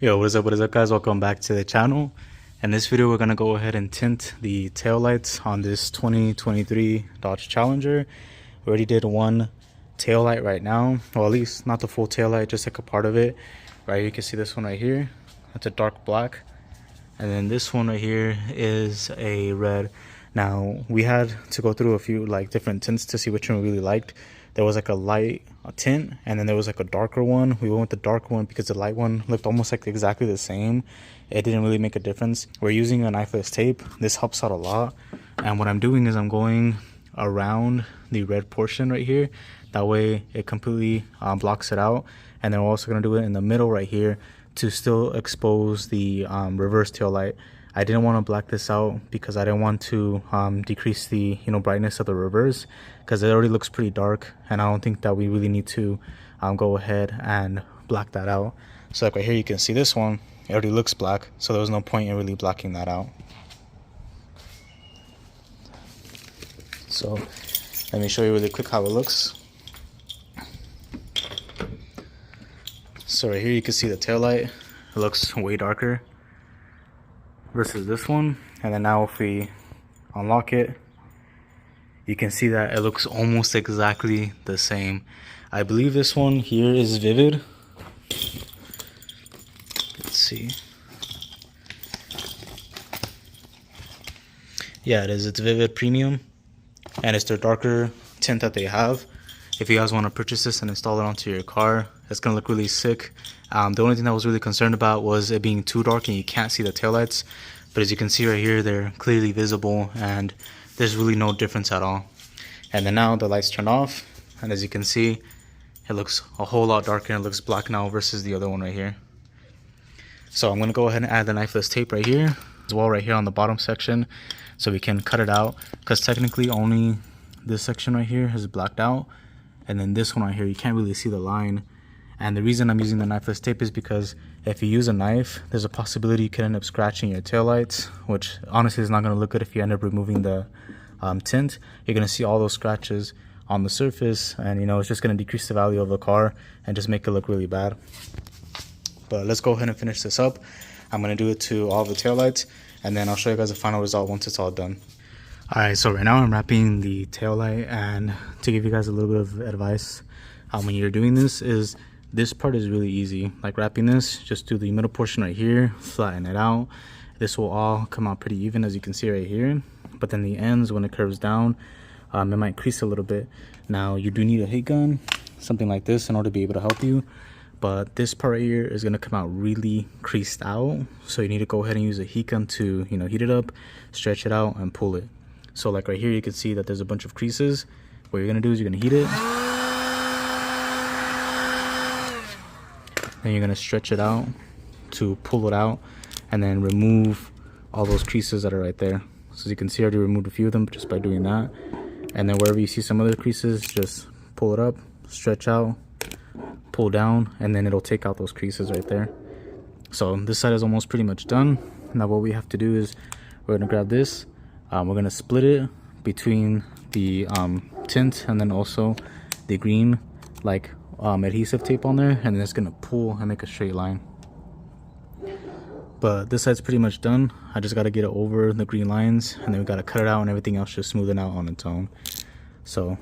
Yo, what is up guys? Welcome back to the channel. In this video we're gonna go ahead and tint the tail lights on this 2023 Dodge Challenger. We already did one tail light right now, well at least not the full tail light, just like a part of it. Right here you can see this one right here, that's a dark black, and then this one right here is a red. Now we had to go through a few like different tints to see which one we really liked. There was like a light tint, and then there was like a darker one. We went with the dark one because the light one looked almost like exactly the same. It didn't really make a difference. We're using a Knifless tape. This helps out a lot. And what I'm doing is I'm going around the red portion right here. That way it completely blocks it out. And then we're also going to do it in the middle right here to still expose the reverse tail light. I didn't want to black this out because I didn't want to decrease the brightness of the reverse, because it already looks pretty dark, and I don't think that we really need to go ahead and black that out. So like right here you can see this one, it already looks black, so there was no point in really blacking that out. So let me show you really quick how it looks. So right here you can see the tail light. It looks way darker versus this one. And then now if we unlock it, you can see that it looks almost exactly the same. I believe this one here is vivid. Let's see. Yeah, it is. It's vivid premium, and it's their darker tint that they have. If you guys want to purchase this and install it onto your car, it's gonna look really sick. The only thing that I was really concerned about was it being too dark and you can't see the taillights. But as you can see right here, they're clearly visible and there's really no difference at all. And then now the lights turned off, and as you can see, it looks a whole lot darker and it looks black now versus the other one right here. So I'm gonna go ahead and add the Knifless tape right here as well, right here on the bottom section, so we can cut it out, because technically only this section right here is blacked out, and then this one right here you can't really see the line. And the reason I'm using the Knifless tape is because if you use a knife, there's a possibility you could end up scratching your taillights, which honestly is not going to look good if you end up removing the tint. You're going to see all those scratches on the surface, and it's just going to decrease the value of the car and just make it look really bad. But let's go ahead and finish this up. I'm going to do it to all the taillights, and then I'll show you guys the final result once it's all done. Alright, so right now I'm wrapping the taillight, and to give you guys a little bit of advice when you're doing this is, this part is really easy. Like wrapping this, just do the middle portion right here, flatten it out. This will all come out pretty even, as you can see right here. But then the ends, when it curves down, it might crease a little bit. Now you do need a heat gun, something like this, in order to be able to help you. But this part right here is gonna come out really creased out. So you need to go ahead and use a heat gun to heat it up, stretch it out, and pull it. So like right here, you can see that there's a bunch of creases. What you're gonna do is you're gonna heat it. Then you're going to stretch it out to pull it out, and then remove all those creases that are right there. So as you can see, I already removed a few of them just by doing that. And then wherever you see some other creases, just pull it up, stretch out, pull down, and then it'll take out those creases right there. So this side is almost pretty much done. Now what we have to do is we're going to grab this, we're going to split it between the tint and then also the green adhesive tape on there, and then it's gonna pull and make a straight line. But this side's pretty much done. I just got to get it over the green lines, and then we got to cut it out, and everything else just smoothing out on its own. So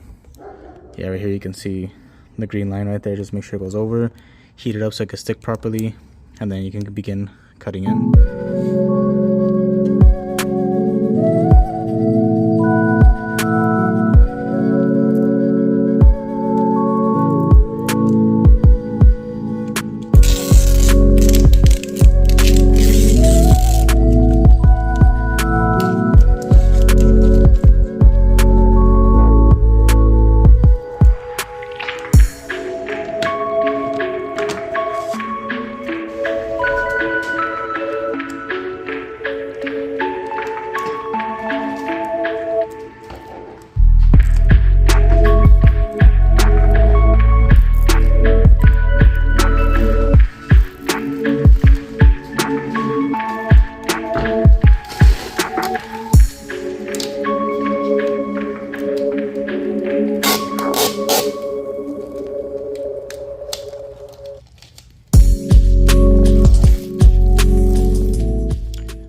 yeah, right here you can see the green line right there. Just make sure it goes over, heat it up so it can stick properly, and then you can begin cutting in.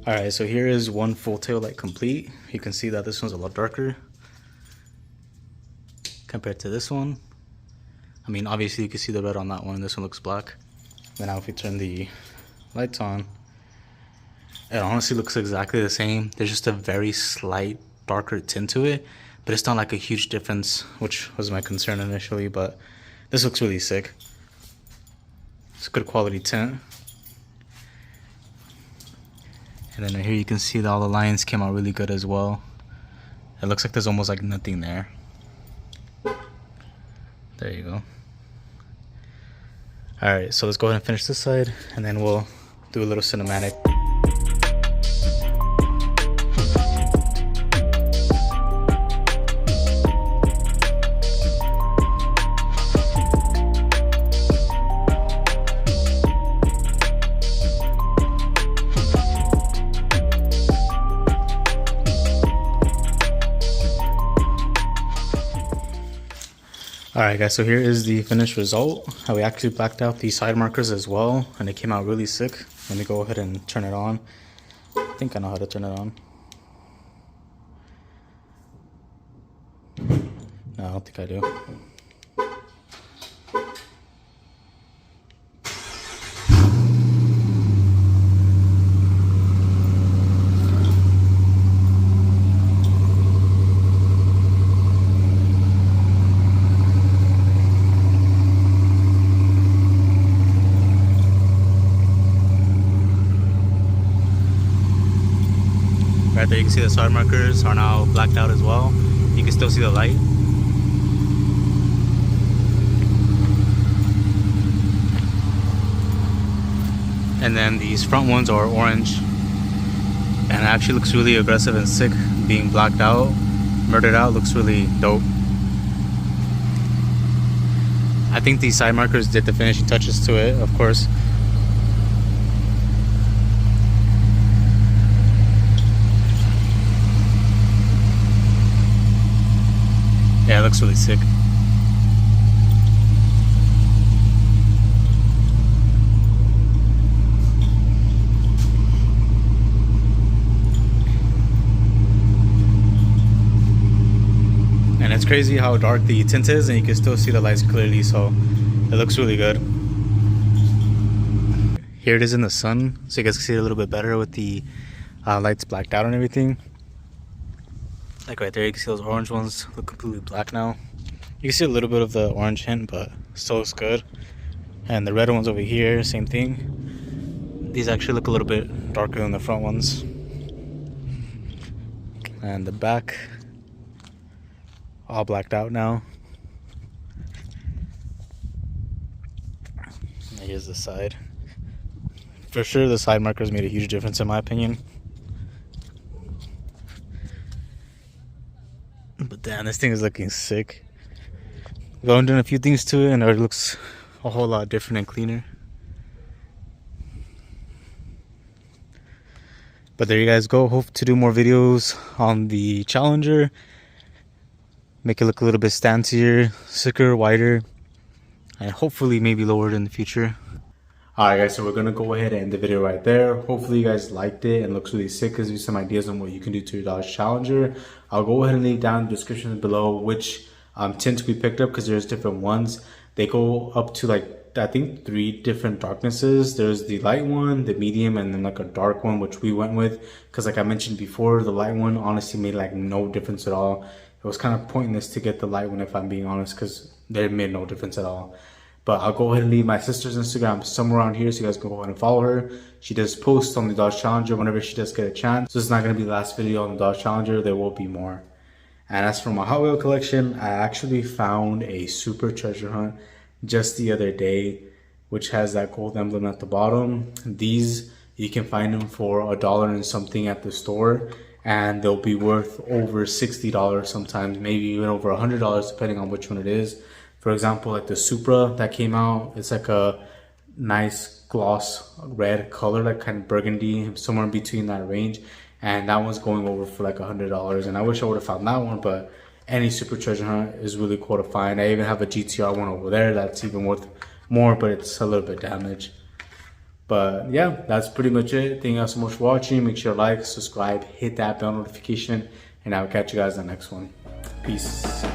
Alright, so here is one full tail light complete. You can see that this one's a lot darker compared to this one. I mean, obviously you can see the red on that one, and this one looks black. Then now if we turn the lights on, it honestly looks exactly the same. There's just a very slight darker tint to it, but it's not like a huge difference, which was my concern initially, but this looks really sick. It's a good quality tint. And then here you can see that all the lines came out really good as well. It looks like there's almost like nothing there. There you go. Alright, so let's go ahead and finish this side, and then we'll do a little cinematic. Alright guys, so here is the finished result. We actually blacked out the side markers as well, and it came out really sick. Let me go ahead and turn it on. I think I know how to turn it on. No, I don't think I do. Right there you can see the side markers are now blacked out as well. You can still see the light. And then these front ones are orange. And it actually looks really aggressive and sick being blacked out. Murdered out looks really dope. I think these side markers did the finishing touches to it, of course. Yeah, it looks really sick. And it's crazy how dark the tint is, and you can still see the lights clearly, so it looks really good. Here it is in the sun, so you guys can see it a little bit better with the lights blacked out and everything. Like right there, you can see those orange ones look completely black now. You can see a little bit of the orange hint, but still looks good. And the red ones over here, same thing. These actually look a little bit darker than the front ones. And the back, all blacked out now. And here's the side. For sure, the side markers made a huge difference in my opinion. But damn, this thing is looking sick. Going doing a few things to it, and it looks a whole lot different and cleaner. But there you guys go. Hope to do more videos on the Challenger. Make it look a little bit stancier, sicker, wider, and hopefully maybe lowered in the future. Alright guys, so we're going to go ahead and end the video right there. Hopefully you guys liked it and looks really sick. Gives you some ideas on what you can do to your Dodge Challenger. I'll go ahead and leave down in the description below which tints we picked up, because there's different ones. They go up to like, I think 3 different darknesses. There's the light one, the medium, and then like a dark one, which we went with. Because like I mentioned before, the light one honestly made like no difference at all. It was kind of pointless to get the light one if I'm being honest, because they made no difference at all. But I'll go ahead and leave my sister's Instagram somewhere around here, so you guys can go ahead and follow her. She does post on the Dodge Challenger whenever she does get a chance. So it's not going to be the last video on the Dodge Challenger. There will be more. And as for my Hot Wheel collection, I actually found a super treasure hunt just the other day, which has that gold emblem at the bottom. These, you can find them for $1 and something at the store, and they'll be worth over $60 sometimes, maybe even over $100 depending on which one it is. For example, like the Supra that came out, it's like a nice gloss red color, like kind of burgundy, somewhere in between that range. And that one's going over for like $100. And I wish I would have found that one, but any super treasure hunt is really cool to find. I even have a GTR one over there that's even worth more, but it's a little bit damaged. But yeah, that's pretty much it. Thank you guys so much for watching. Make sure to like, subscribe, hit that bell notification, and I will catch you guys in the next one. Peace.